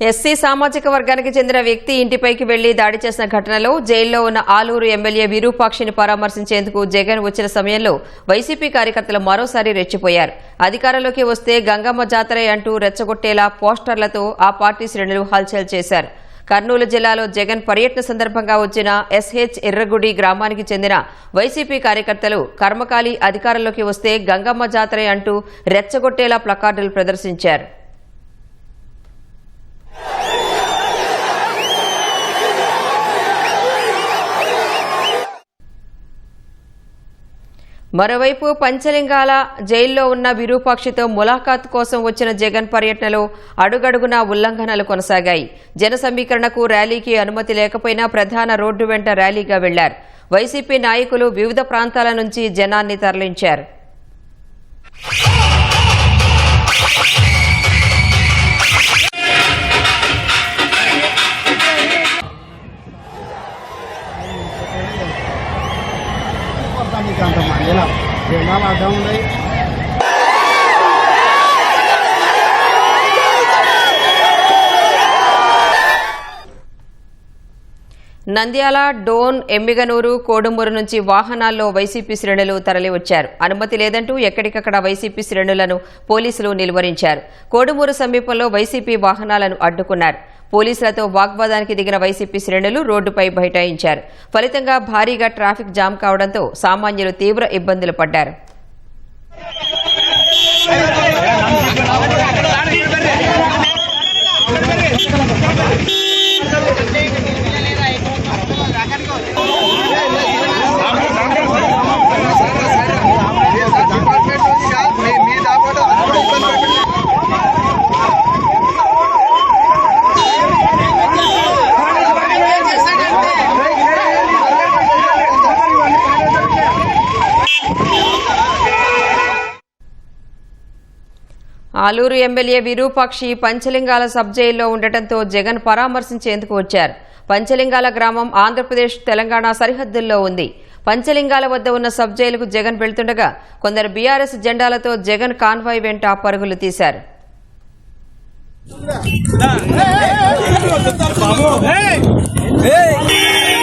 SC సామాజిక వర్గానికి చెందిన వ్యక్తి ఇంటిపైకి వెళ్లి దాడి చేసిన ఘటనలో జైల్లో ఉన్న ఆలూరు ఎమ్మెల్యే విరూపాక్షిని పరామర్శించేందుకు జగన్ వచ్చిన సమయంలో వైసీపీ కార్యకర్తలు మరోసారి రెచ్చిపోయారు. అధికారంలోకి వస్తే గంగమ్మ జాతరే అంటూ రెచ్చగొట్టేలా పోస్టర్లతో ఆ పార్టీ శ్రేణులు హల్చల్ చేశారు. కర్నూలు జిల్లాలో జగన్ పర్యటన సందర్భంగా వచ్చిన ఎస్హెచ్ ఎర్రగుడి గ్రామానికి చెందిన వైసీపీ కార్యకర్తలు కర్మకాలి అధికారంలోకి వస్తే గంగమ్మ జాతరే అంటూ రెచ్చగొట్టేలా ప్లకార్డులు ప్రదర్శించారు. మరోవైపు పంచలింగాల జైల్లో ఉన్న విరూపాక్షితో ములాఖాత్ కోసం వచ్చిన జగన్ పర్యటనలో అడుగడుగునా ఉల్లంఘనలు కొనసాగాయి. జన సమీకరణకు ర్యాలీకి అనుమతి లేకపోయినా ప్రధాన రోడ్డు వెంట ర్యాలీగా వెళ్లారు. వైసీపీ నాయకులు వివిధ ప్రాంతాల నుంచి జనాన్ని తరలించారు. నంద్యాల, డోన్, ఎమ్మిగనూరు, కోడుమూరు నుంచి వాహనాల్లో వైసీపీ శ్రేణులు తరలివచ్చారు. అనుమతి లేదంటూ ఎక్కడికక్కడ వైసీపీ శ్రేణులను పోలీసులు నిలువరించారు. కోడుమూరు సమీపంలో వైసీపీ వాహనాలను అడ్డుకున్నారు. పోలీసులతో వాగ్వాదానికి దిగిన వైసీపీ శ్రేణులు రోడ్డుపై బైఠాయించారు. ఫలితంగా భారీగా ట్రాఫిక్ జామ్ కావడంతో సామాన్యులు తీవ్ర ఇబ్బందులు పడ్డారు. ఆలూరు ఎమ్మెల్యే విరూపాక్షి పంచలింగాల సబ్ జైల్లో ఉండటంతో జగన్ పరామర్శించేందుకు వచ్చారు. పంచలింగాల గ్రామం ఆంధ్రప్రదేశ్, తెలంగాణ సరిహద్దుల్లో ఉంది. పంచలింగాల వద్ద ఉన్న సబ్ జైలుకు జగన్ వెళ్తుండగా కొందరు బీఆర్ఎస్ జెండాలతో జగన్ కాన్వాయ్ వెంట పరుగులు తీశారు. Hey!